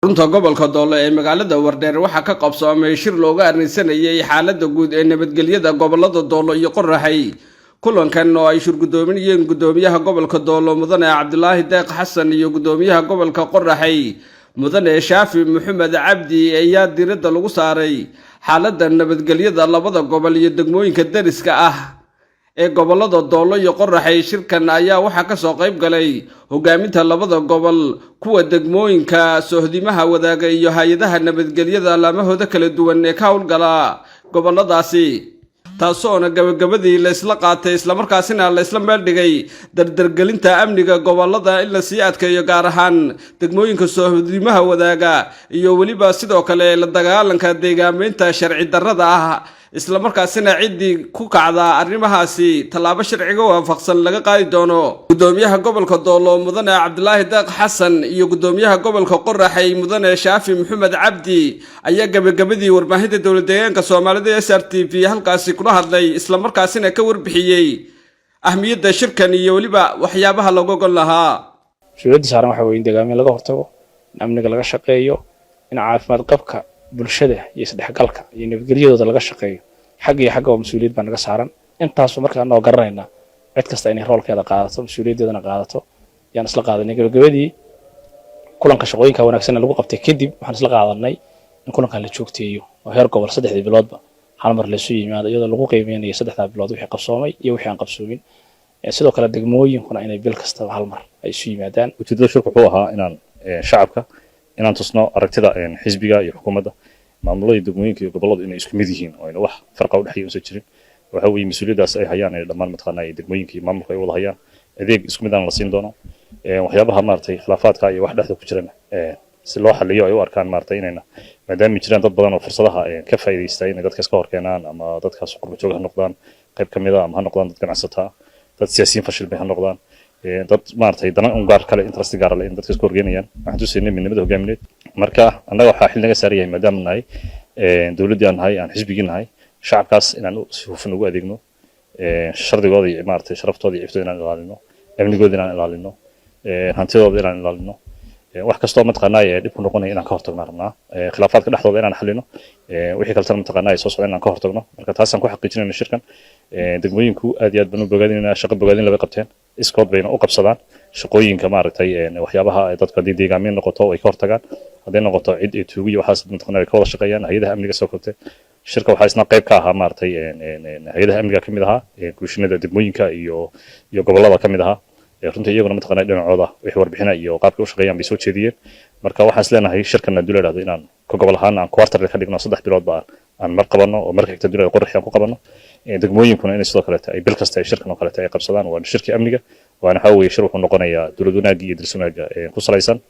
runta gobolka Doolo ee magaalada Wardheer waxa ka qabsoomay shir looga arrinsanayay xaaladda guud ee nabadgelyada gobolada Doolo iyo Qorraxay kulankan oo ay shirgudoominayeen gudoomiyaha gobolka Doolo mudane Cabdulaahi Deeq Xasan iyo gudoomiyaha gobolka Qorraxay mudane Shaafi Maxamed Cabdi ayaa diiradda lagu saaray xaaladda nabadgelyada labada gobol iyo degmooyinka dariska ah ee gobolada Doolo iyo Qorraxay. shirkan ayaa waxa ka soo qayb galay hogaaminta labada gobol kuwa degmooyinka sohdimaha wadaaga iyo hay'adaha nabadgelyada lamahooda kala duwan ee ka howlgala goboladaasi, taasoo gabagabadii la isla qaatay isla markaasina la isla meel dhigay dardargelinta amniga gobolada in la sii adkeeyo gaar ahaan degmooyinka sohdimaha wadaaga iyo waliba sidoo kale la dagaalanka deegaamaynta sharci darrada ah, isla markaasina cidii ku kacda arrimahaasi talaabo sharciga waafaqsan laga qaadi doono. gudoomiyaha gobolka Doolo mudane Cabdulaahi Deeq Xasan iyo gudoomiyaha gobolka Qorraxay mudane Shaafi Maxamed Cabdi ayaa gabagabadii warbaahinta dowladda deegaanka Soomaalida SRTV halkaasi kula hadlay isla markaasina ka warbixiyay ahmiyadda shirkan iyo waliba waxyaabaha lagu gon lahaa. Shirkadda saaran waxa weeye in deegaamada laga hortago, in amniga laga shaqeeyo, in caafimaad qabka bulshada iyo isdhexgalka iyo nabadgelyadooda laga shaqeeyo. xagga mas'uuliyad baan naga saaran intaas markaa noo garanayna cid kasta inay roolkeeda qaadato, mas'uuliyadeedana qaadato. yaan isla qaadanay gabagabadii kulanka shaqooyinka wanaagsan lagu qabtay kadib waxaan isla qaadanay in kulanka la joogteeyo oo heer gobol 3 biloodba hal mar la soo yimaado iyadoo lagu qiimeynayo 3 bilood wixii qabsoomay iyo wixii aan qabsoomin. sidoo kale degmooyinkuna inay bil kasta hal mar ay soo yimaadaan. ujeedada shirku wuxuu ahaa inaan shacabka inaan tusno aragtida xisbiga iyo xukuumadda maamulada degmooyinka iyo gobolada inay isku mid yihiin oo wax farqa u dhaxeeyo soo jirin. waxa weeye mas'uuliyadaas ay hayaan ee dhammaan mataqaanay degmooyinka iyo maamulka ay wada hayaan adeeg isku mid aan la siin doono. waxyaabaha maartay khilaafaadka iyo wax dhexda ku jirana si loo xalliyo ay u arkaan maartay inayna maadaama jiraan dad badan oo fursadaha ka faa'iideystay in dadka iska horkeenaan ama dadkaas qurbo joog ha noqdaan qayb kamid ah ama ha noqdaan dad ganacsataa, dad siyaasiyiin fashil bay ha noqdaan, dad maartay dana gaar kale interest gaar leh in dadka iska horgeenayaan. waxaan tusaynay midnimada hogaamineed. marka annaga waxa xil naga saarayay maadaama nahay dawladda aan xisbigii nahay shacabkaas inaan si hufan ugu adeegno, shardigooda iyo maartay sharaftooda iyo iftooda inaan ilaalino, amnigooda inaan ilaalino, hantidooda inaan ilaalino. wax kastoo mataqaanay dib ku noqonaya inaan ka hortagno rabnaa, khilaafaadka dhexdooda inaan xalino, wixii kale tan mataqaanay soo socda inaan ka hortagno. marka taasaan ku xaqiijinayna shirkan degmooyinku aad iyo aad baan u bogaadinayna shaqo bogaadin laba qabteen iskood bayna u qabsadaan shaqooyinka maartay waxyaabaha dadka deegaameen noqoto ay ka hortagaan, haday noqoto cid ay tuugiyo waxaas mataqaanay ka wada shaqeeyaan hay'adaha amniga soo kortay. shirka waxa isna qayb ka ahaa maartay hay'adaha amniga kamid ahaa, guushinada degmooyinka iyo gobolada kamid ahaa. runtii iyaguna mataqaanay dhinacooda wixii warbixina iyo qaabka u shaqeeyaan bay soo jeediyeen. marka waxaan isleenahay shirkan haddii la yiraahdo inaan ka gobol ahaan aan quarter ka dhigno 3 bilood baa aan mar qabano oo marka xigta dunida Qorraxay aan ku qabano. degmooyinkuna inay sidoo kale ay bil kasta ay shirkan oo kale ay qabsadaan waa shirkii amniga waana waxa weeye shir wuxuu noqonayaa dawlad wanaag iyo dilsanaag ku salaysan.